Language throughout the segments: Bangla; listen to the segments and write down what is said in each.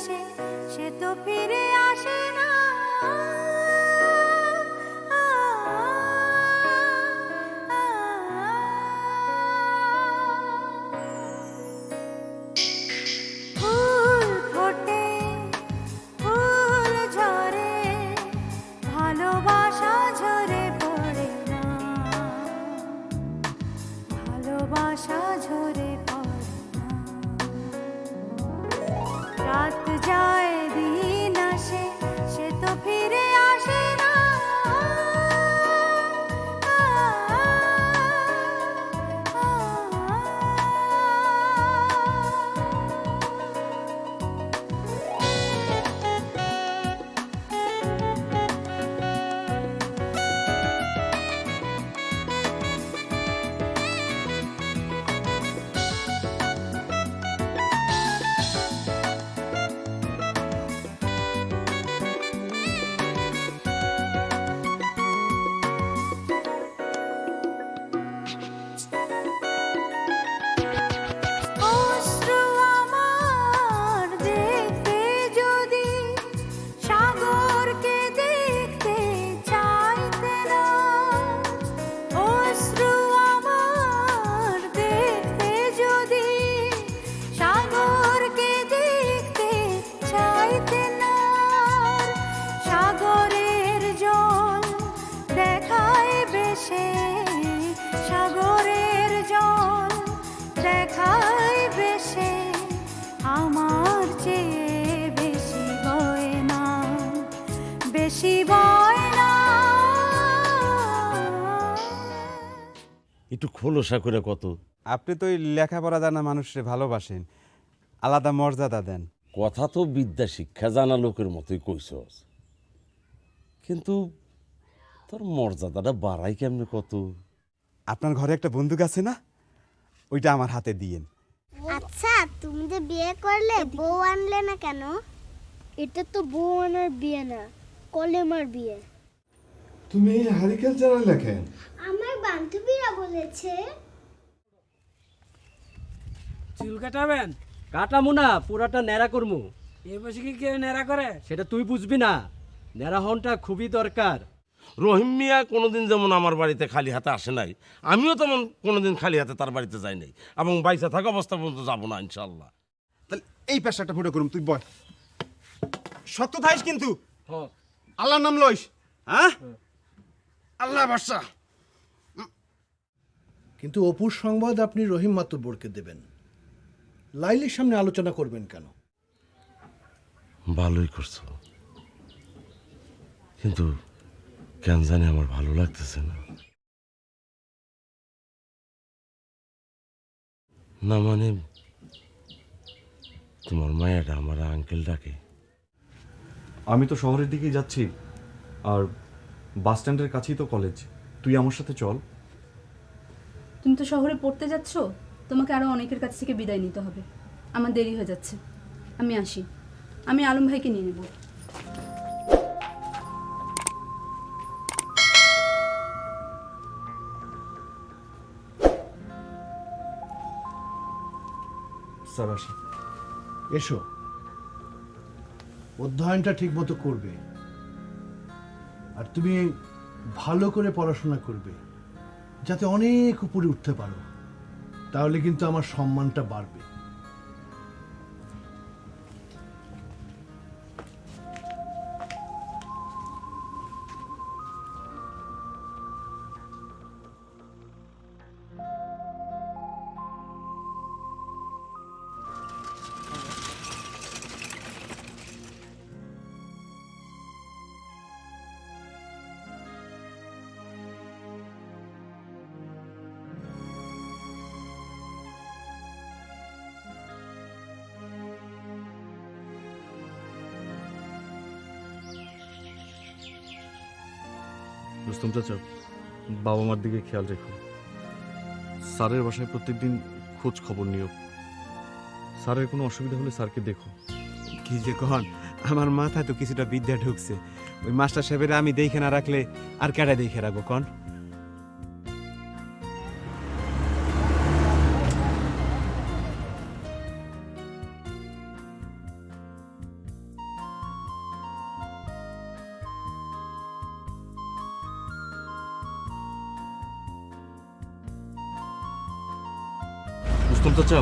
আসে সে তো ফিরে আসে না। ফুল ফোটে, ফুল ঝরে, ভালোবাসা ঝরে পড়ে না, ভালোবাসা ঝরে পড়ে না। রাত যায় দিন আসে সে তো ফিরে আসে না। অশ্রু আমার দেখতে যদি সাগরকে দেখতে চাইতে না, অশ্রু আমার দেখতে যদি সাগরকে দেখতে চাইতে না, সাগরের জল দেখায় বেশে, সাগরের জল দেখায় বেশে, আমার চেয়ে বেশি বয় না, বেশি বয় না। একটু খোলসা করে কত। আপনি তো ওই লেখাপড়া জানা মানুষকে ভালোবাসেন, আলাদা মর্যাদা দেন। কথা তো বিদ্যা শিক্ষা জানা লোকের মতোই কইছস, কিন্তু তোর মর্যাদাটা বাড়াই কেমনে কত। আপনার ঘরে একটা বন্দুক আছে না, ওইটা আমার হাতে দিয়েন। আচ্ছা, তুমি যে বিয়ে করলে বউ আনলে না কেন? এটা তো বউ আনার বিয়ে না, কলেমার বিয়ে। তুমি এই হারিকেন জ্বালালে কেন? আমার বান্ধবীরা বলেছে। চুল কাটাবেন? কাটামু না, পুরাটা ন্যাড়া করমু। এ বসে কি কেউ নেড়া করে? সেটা তুই বুঝবি না, ন্যাড়া হনটা খুবই দরকার। রহিম মিয়া কোনোদিন যেমন আমার বাড়িতে খালি হাতে আসে নাই, আমিও তেমন কোনোদিন খালি হাতে তার বাড়িতে যাই নাই, এবং বাইসা থাকা অবস্থা পর্যন্ত যাবো না ইনশাল্লাহ। তাহলে এই পেশাটা ফুটো করুম, তুই বল। শক্ত থাইস কিন্তু, আল্লাহর নাম লইস। হ্যাঁ, আল্লাহ বাদশা। কিন্তু অপুর সংবাদ আপনি রহিম মাতুব্বরকে দেবেন, লাইলির সামনে আলোচনা করবেন কেন? ভালোই করছো, কিন্তু কেন জানি আমার ভালো লাগতেছে না। না মানে তোমার মায়াটা আমার আঙ্কেল ডাকে। আমি তো শহরের দিকেই যাচ্ছি, আর বাস স্ট্যান্ডের কাছেই তো কলেজ। তুই আমার সাথে চল। তুমি তো শহরে পড়তে যাচ্ছ, তোমাকে আরো অনেকের কাছ থেকে বিদায় নিতে হবে। আমার দেরি হয়ে যাচ্ছে, আমি আসি। আমি আলম ভাইকে নিয়ে নেব। স্যার আসি। এসো, অধ্যয়নটা ঠিক মতো করবে, আর তুমি ভালো করে পড়াশোনা করবে যাতে অনেক উপরে উঠতে পারো, তাহলে কিন্তু আমার সম্মানটা বাড়বে। রুস্তম চাচা, বাবা মার দিকে খেয়াল রেখো। স্যারের বাসায় প্রত্যেকদিন খোঁজ খবর নিও। স্যারের কোনো অসুবিধা হলে স্যারকে দেখো। কি যে কন, আমার মাথায় তো কিছুটা বিদ্যা ঢুকছে। ওই মাস্টার সাহেবের আমি দেখে না রাখলে আর কেডা দেখে রাখবো কন? রতন চাচা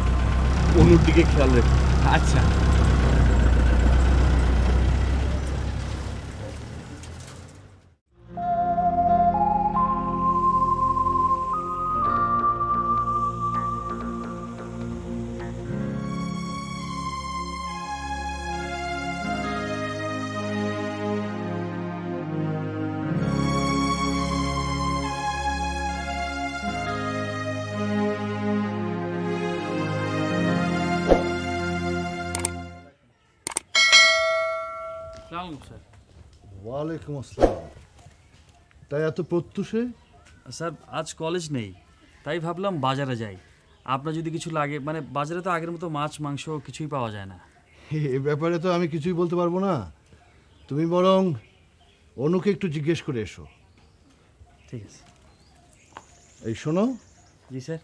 অনুর দিকে খেয়াল রেখো। আচ্ছা। স্যার ওয়ালাইকুম আসসালাম। তাই এত প্রত্যুষে? স্যার আজ কলেজ নেই, তাই ভাবলাম বাজারে যাই। আপনার যদি কিছু লাগে, মানে বাজারে তো আগের মতো মাছ মাংস কিছুই পাওয়া যায় না। এ ব্যাপারে তো আমি কিছুই বলতে পারবো না। তুমি বরং অনুকে একটু জিজ্ঞেস করে এসো। ঠিক আছে। এই শোনো। জি স্যার।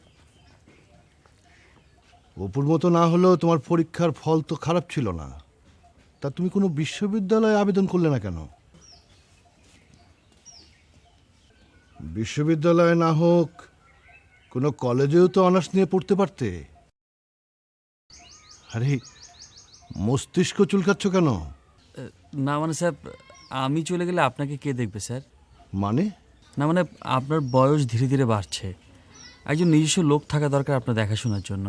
অপুর মতো না হলেও তোমার পরীক্ষার ফল তো খারাপ ছিল না, তা তুমি কোনো বিশ্ববিদ্যালয়ে আবেদন করলে না কেন? বিশ্ববিদ্যালয়ে না হোক কোনো কলেজেও তো অনার্স নিয়ে পড়তে পারতে। আরে মস্তিষ্ক চুলকাচ্ছ কেন? না মানে স্যার, আমি চলে গেলে আপনাকে কে দেখবে স্যার? মানে? না মানে আপনার বয়স ধীরে ধীরে বাড়ছে, একজন নিজস্ব লোক থাকা দরকার আপনার দেখাশোনার জন্য।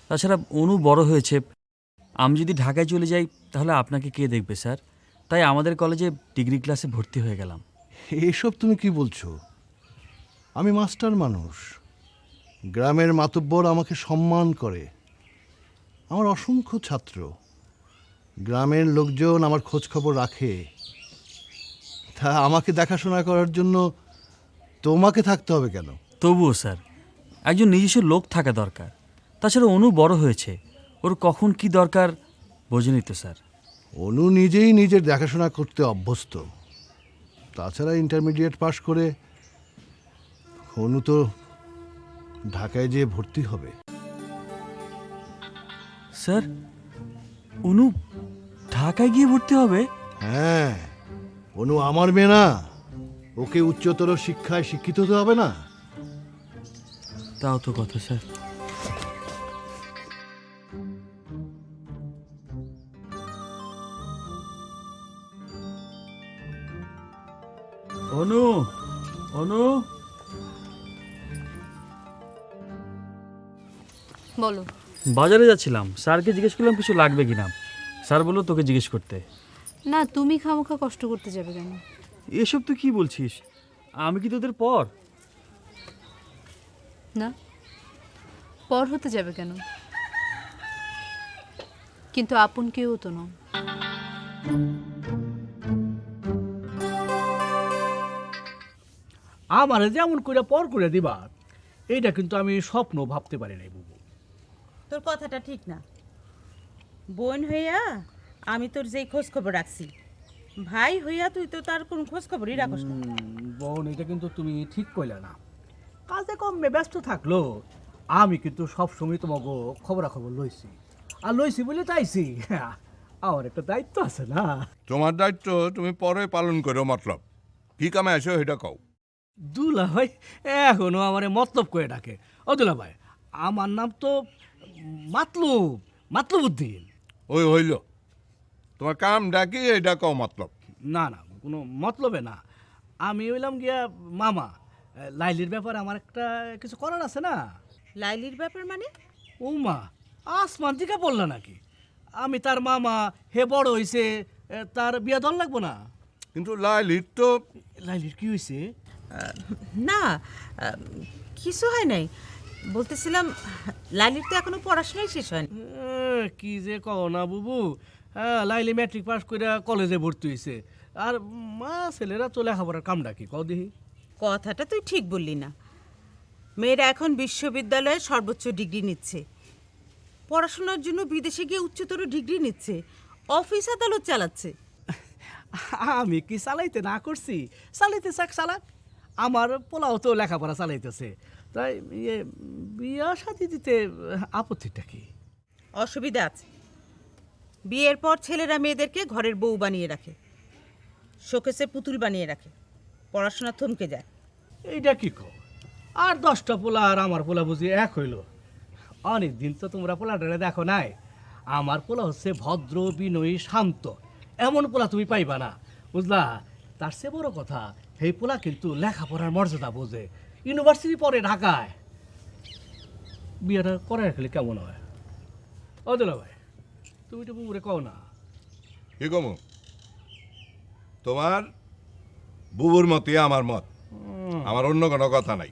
তাছাড়া অনু বড় হয়েছে, আমি যদি ঢাকায় চলে যাই তাহলে আপনাকে কে দেখবে স্যার? তাই আমাদের কলেজে ডিগ্রি ক্লাসে ভর্তি হয়ে গেলাম। এসব তুমি কি বলছো? আমি মাস্টার মানুষ, গ্রামের মাতব্বর আমাকে সম্মান করে, আমার অসংখ্য ছাত্র, গ্রামের লোকজন আমার খোঁজ খবর রাখে। তা আমাকে দেখাশোনা করার জন্য তোমাকে থাকতে হবে কেন? তবুও স্যার, একজন নিজস্ব লোক থাকা দরকার। তাছাড়া অনু বড় হয়েছে, ওর কখন কি দরকার বোঝেনি তো স্যার। অনু নিজেই নিজের দেখাশোনা করতে অভ্যস্ত। তাছাড়া ইন্টারমিডিয়েট পাশ করে অনু তো ঢাকায় যেয়ে ভর্তি হবে। স্যার, অনু ঢাকায় গিয়ে ভর্তি হবে? হ্যাঁ, অনু আমার মেয়ে না, ওকে উচ্চতর শিক্ষায় শিক্ষিত হতে হবে না? তাও তো কথা স্যার। অনু, অনু, বলো। বাজারে যাচ্ছিলাম, স্যারকে জিজ্ঞেস করলাম কিছু লাগবে কিনা। স্যার বললো তোকে জিজ্ঞেস করতে। না, তুমি খামোখা কষ্ট করতে যাবে কেন? এসব তুই কি বলছিস? আমি কি তোদের পর? না, পর হতে যাবে কেন? কিন্তু আপন কেউ তো নও। আমারে যেমন করে পর করে দিবা, এইটা কিন্তু আমি স্বপ্ন ভাবতে পারি নাই বুবু। তোর কথাটা ঠিক না। বোন হইয়া আমি তোর যেই খোঁজ খবর রাখছি, ভাই হইয়া তুই তো তার কোনো খোঁজ খবরই রাখস না। বোন, এটা কিন্তু তুমি ঠিক কইলে না। কাজে কমে ব্যস্ত থাকলো আমি কিন্তু সবসময় তোমাকে খবরাখবর লইছি, আর লইছি বলে চাইছি। আমার একটা দায়িত্ব আছে না? তোমার দায়িত্ব তুমি পরে পালন করো। মতলব কি কামে আসো সেটা কও। দুলা ভাই এখনো আমারে মতলব করে ডাকে। ও দুলা ভাই, আমার নাম তো মাতলুব, মাতলুবউদ্দিন। ওই হইল, তোমার কাম ডাকি এটা কও মতলব। না না, কোনো মতলবে না। আমি হইলাম গিয়া মামা, লাইলির ব্যাপারে আমার একটা কিছু করার আছে না। লাইলির ব্যাপার মানে? ও মা, আসমান দিকে বললা নাকি? আমি তার মামা, হে বড় হইছে, তার বিয়া দল লাগবো না? কিন্তু লাইলির তো। লাইলির কি হয়েছে? না, কিছু হয় নাই। বলতেছিলাম লাইলির তো এখনো পড়াশোনাই শেষ হয়নি। কি যে কও না বুবু, হ্যাঁ লাইলি ম্যাট্রিক পাস করে কলেজে ভর্তি হয়েছে, আর মা ছেলেরা তো লেখাপড়ার কামটা কি কও দেখি। কথাটা তুই ঠিক বললি না। মেয়েরা এখন বিশ্ববিদ্যালয়ে সর্বোচ্চ ডিগ্রি নিচ্ছে, পড়াশোনার জন্য বিদেশে গিয়ে উচ্চতর ডিগ্রি নিচ্ছে, অফিস আদালত চালাচ্ছে। আমি কি চালাইতে না করছি? চালাইতে চাক চালাক, আমার পোলাও তো লেখাপড়া চালাইতেছে। তাই বিয়া শাদি দিতে আপত্তিটা কি? অসুবিধা আছে। বিয়ের পর ছেলেরা মেয়েদেরকে ঘরের বউ বানিয়ে রাখে, শোকেসে পুতুল বানিয়ে রাখে, পড়াশোনা থমকে যায়। এইটা কি কও? আর 10টা পোলা আর আমার পোলা বুঝি এক হইল? অনেক দিন তো তোমরা পোলাটারে দেখো নাই। আমার পোলা হচ্ছে ভদ্র, বিনয়ী, শান্ত। এমন পোলা তুমি পাইবা না, বুঝলা? তার চেয়ে বড় কথা, এই পোলা কিন্তু লেখাপড়ার মর্যাদা বোঝে। ইউনিভার্সিটি পড়ে ঢাকায়। বিয়েটা করে রাখলে কেমন হয়? অদলা ভাই, তুমি তো বুবুরে কও না। কি কমু? তোমার বুবুর মতই আমার মত, আমার অন্য কোনো কথা নাই।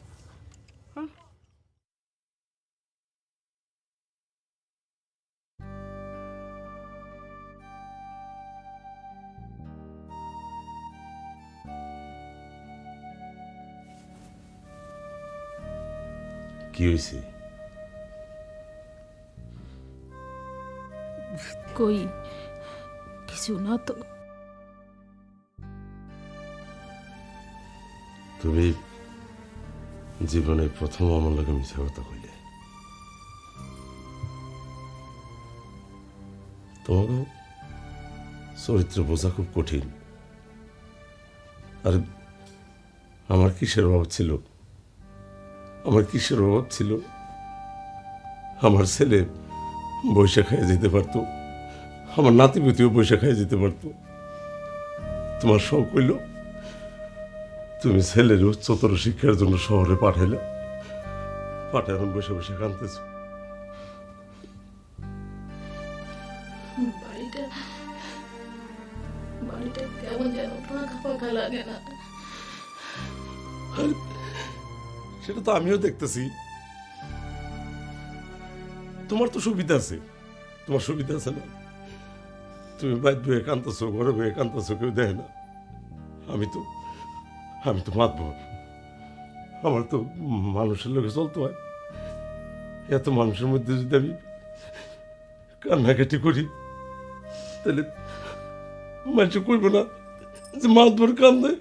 কি হয়েছে? কই কিছু না তো। তুমি জীবনে প্রথম আমার লোকে মিথ্যা কথা কইলে। তোমাকে চরিত্র বোঝা খুব কঠিন। আর আমার কিসের অভাব ছিল? আমার কিসের অভাব ছিল? আমার ছেলে বৈশা খাইয়ে যেতে পারতো, আমার নাতিপুতিও বৈশা খাইয়ে যেতে পারতো। তোমার শখ হইল তুমি ছেলের উচ্চতর শিক্ষার জন্য শহরে পাঠাইলে, পাঠায় এখন বসে বসে কাঁদতেছ। বাড়িটা কেমন যেন ফাঁকা ফাঁকা লাগে না? সেটা তো আমিও দেখতেছি। তোমার তো সুবিধা আছে, তোমার সুবিধা আছে না? তুমি বাইর বয়ে কাঁদতেছো, ঘরে বয়ে কাঁদতেছো, কেউ দেখে না। আমি তো মাতবো, আমার তো মানুষের লোকে চলতে হয়। এত মানুষের মধ্যে যদি আমি কান্নাকাটি করি, তাহলে মানুষ করবো না যে মাতবর কান্দে।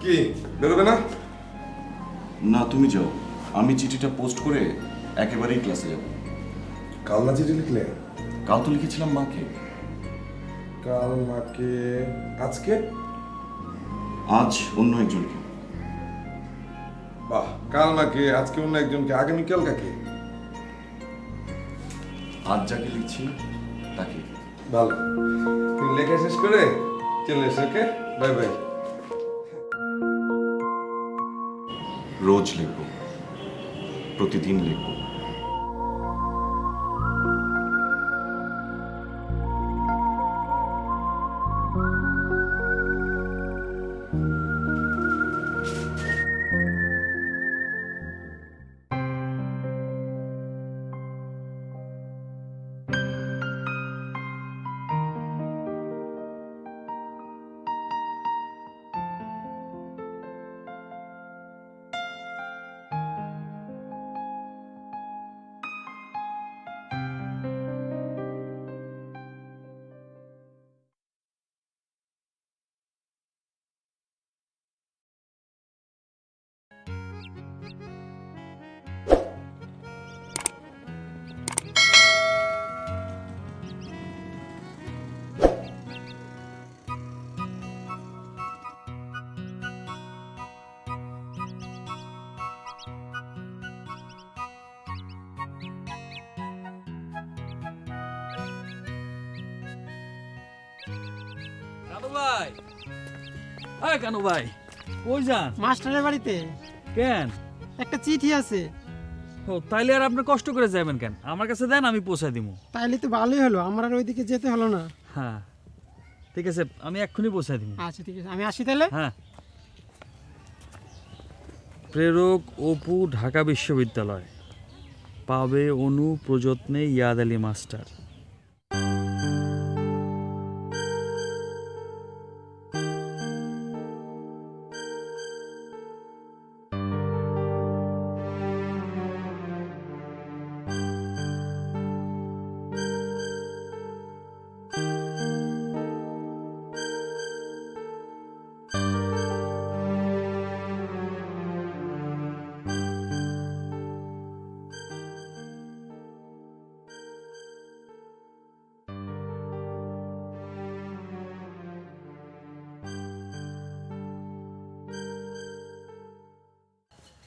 কি বেরোবে না? না, তুমি যাও, আমি চিঠিটা পোস্ট করে একেবারেই ক্লাসে যাব। কাল না চিঠি লিখলে? কাল তো লিখেছিলাম মাকে। কাল মাকে? আজকে? আজ অন্য একজনকে। বাহ, কাল মাকে, আজকে অন্য একজনকে, আগামীকাল কাকে? আজ যাকে লিখছি তাকে। ভালো, তুমি লেখা শেষ করে চলে এসো। ওকে, বাই বাই। রোজ লিখব, প্রতিদিন লিখব। কানু ভাই, এই কানু ভাই, কই যান? মাস্টারের বাড়িতে। কেন? একটা চিঠি আছে। ও, তাইলে আর আপনি কষ্ট করে যাবেন কেন? আমার কাছে দেন, আমি পৌঁছে দিব। তাইলে তো ভালোই হলো, আমার আর ওইদিকে যেতে হলো না। হ্যাঁ ঠিক আছে, আমি এক্ষুনি পৌঁছে দিব। আচ্ছা ঠিক আছে, আমি আসি তাহলে। হ্যাঁ। প্রেরক অপু, ঢাকা বিশ্ববিদ্যালয়। পাবে অনু, প্রযত্নে ইয়াদ আলী মাস্টার।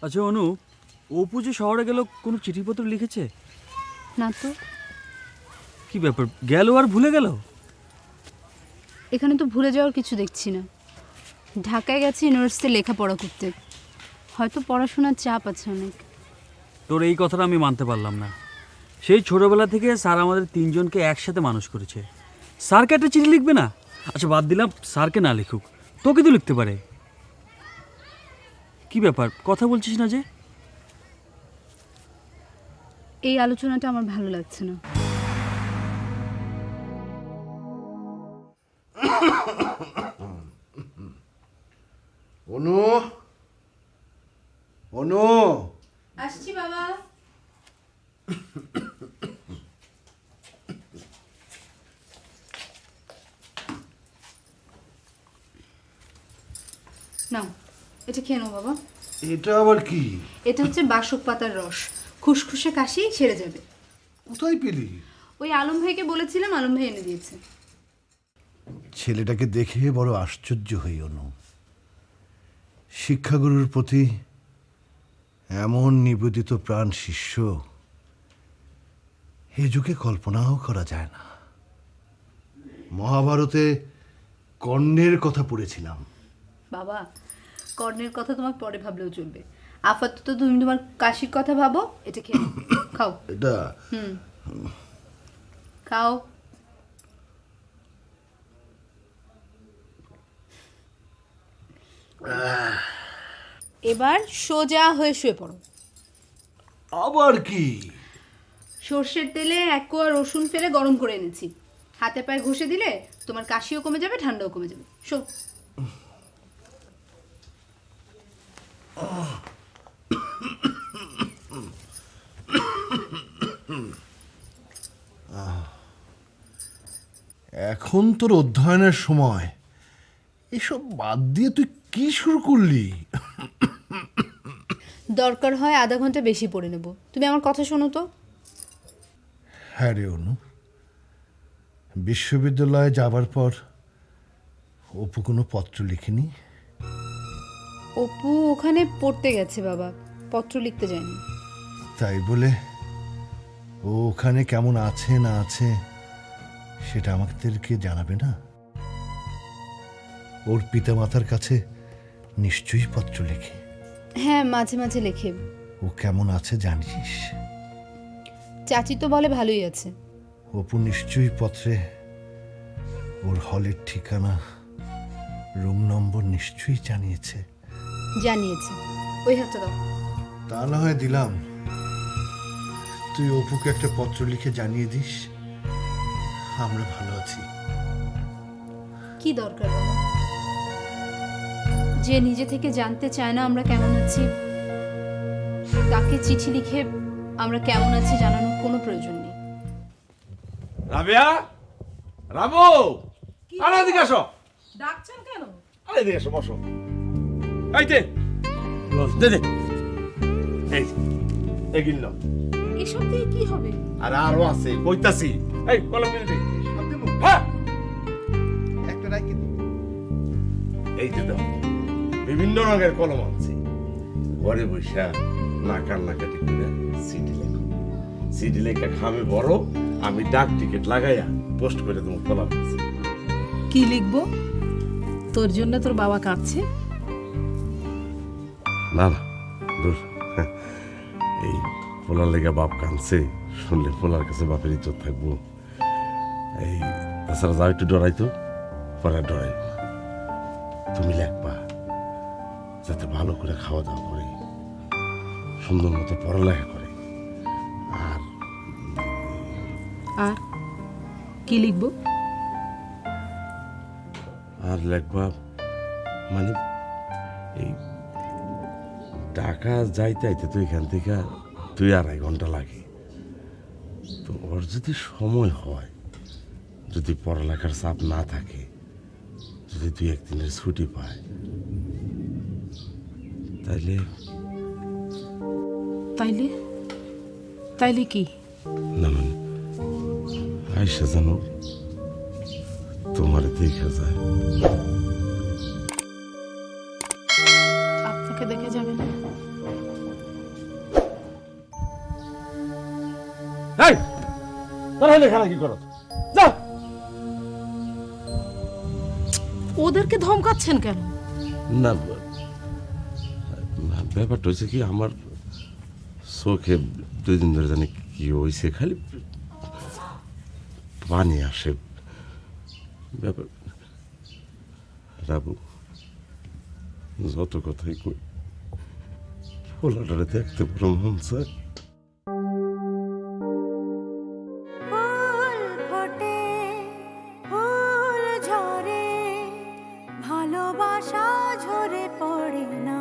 আচ্ছা অনু, অপু যে শহরে গেল, কোনো চিঠিপত্র লিখেছে? না তো। কি ব্যাপার, গেল আর ভুলে গেল? এখানে তো ভুলে যাওয়ার কিছু দেখছি না। ঢাকায় গেছে ইউনিভার্সিটিতে লেখাপড়া করতে, হয়তো পড়াশোনার চাপ আছে অনেক। তোর এই কথাটা আমি মানতে পারলাম না। সেই ছোটবেলা থেকে স্যার আমাদের তিনজনকে একসাথে মানুষ করেছে, স্যারকে একটা চিঠি লিখবে না? আচ্ছা বাদ দিলাম স্যারকে না লিখুক, তোকে তো লিখতে পারে। কি ব্যাপার, কথা বলছিস না যে? এই আলোচনাটা আমার ভালো লাগছে না। অনু, অনু, আসছি বাবা। নাও এটা খেয়ে নাও বাবা। এটা আবার কি? এটা হচ্ছে বাসক পাতার রস, খুসখুসে কাশি সেরে যাবে। কোথায় পেলি? ওই আলম ভাইকে বলেছিলাম, আলম ভাই এনে দিয়েছে। ছেলেটাকে দেখে বড় আশ্চর্য হই অনু। শিক্ষাগুরুর প্রতি এমন নিবেদিত প্রাণ শিষ্য এ যুগে কল্পনাও করা যায় না। মহাভারতে কর্ণের কথা পড়েছিলাম। বাবা, কর্ণের কথা তোমার পরে ভাবলেও চলবে, আপাতত তুমি তোমার কাশির কথা ভাবো। এটা খেয়ে নাও। খাও। এটা খাও। এবার সোজা হয়ে শুয়ে পড়ো। আবার কি? সর্ষের তেলে 1 কোয়া রসুন ফেলে গরম করে এনেছি, হাতে পায়ে ঘষে দিলে তোমার কাশিও কমে যাবে, ঠান্ডাও কমে যাবে। শো। এখন তোর অধ্যয়নের সময়, এসব বাদ দিয়ে তুই কি শুরু করলি? দরকার হয় আধা ঘন্টা বেশি পড়ে নেব। তুমি আমার কথা শোনো তো। হ্যাঁ রে অনু, বিশ্ববিদ্যালয়ে যাবার পর অপু কোনো পত্র লিখেনি? অপু ওখানে পড়তে গেছে বাবা, পত্র লিখতে যায়নি। তাই বলে ও ওখানে কেমন আছে না আছে সেটা আমাদেরকে জানাবে না? ওর পিতামাতার কাছে নিশ্চয়ই পত্র লেখে। হ্যাঁ, মাঝে মাঝে লেখে। ও কেমন আছে জানিস? চাচি তো বলে ভালোই আছে। অপু নিশ্চয়ই পত্রে ওর হলের ঠিকানা, রুম নম্বর নিশ্চয়ই জানিয়েছে। জানিয়েছে। ওই হাতটা দাও। তা না হয় দিলাম, তুই অপুকে একটা পত্র লিখে জানিয়ে দিস আমরা ভালো আছি। কি দরকার বাবা? যে নিজে থেকে জানতে চায় না আমরা কেমন আছি, তাকে চিঠি লিখে আমরা কেমন আছি জানানোর কোনো প্রয়োজন নেই। রাবিয়া, রাবু, আরে এদিকে আসো। ডাকছেন কেন? আরে এদিকে আসো, বসো। আইতে দে দে, এই এগিল নাও। এসব দিয়ে কি হবে? আর আরো আছে, কইতাছি। এই কলম কিনে দে। হ্যাঁ, একটা রাখি। এই যে দাও, বিভিন্ন রঙের কলম আনছি। ঘরে বসে না কান্নাকাটি করে সিডি লেখো। সিডি লেখা খামে বড়, আমি ডাক টিকিট লাগাইয়া পোস্ট করে তোমার কলম দিচ্ছি। কি লিখবো? তোর জন্য তোর বাবা কাঁদছে? না না, দূর। এই পোলার লেগে বাপ কাঁদছে শুনলে পোলার কাছে বাপের ইজ্জত থাকবো। এই তাছাড়া যাও একটু ডরাইতো, পরে ডরাই। তুমি লেখবা যাতে ভালো করে খাওয়া দাওয়া করে, সুন্দর মতো পড়ালেখা করে। আর কি লিখবো? আর লেখবা মানে এই ঢাকা যাইতে আইতে তো এখান থেকে 2-2.5 ঘন্টা লাগে। তো ওর যদি সময় হয়, যদি পড়ালেখার চাপ না থাকে, যদি 2-1 দিনের ছুটি পায়, তাইলে তাইলে তাইলে কি? না মানে আয়সা জানো তোমার দেখা যায়। আপনাকে দেখে যাবে না? এই তোরা এখানে কি করো? যা। ওদেরকে ধমকাচ্ছেন কেন? না ব্যাপারটা হচ্ছে কি, আমার চোখে 2 দিন ধরে জানি কি হয়েছে, খালি পানি আসে। ব্যাপার রাবু, যত কথাই কই, পোলাটারে দেখতে বড় মন চায়। ফুল ফোটে ফুল ঝরে ভালোবাসা ঝরে পড়ে না,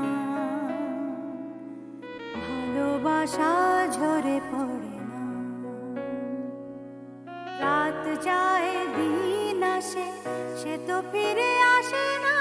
ভালোবাসা ঝরে পড়ে না। রাত যায় দিন আসে, সে তো ফিরে আসে না।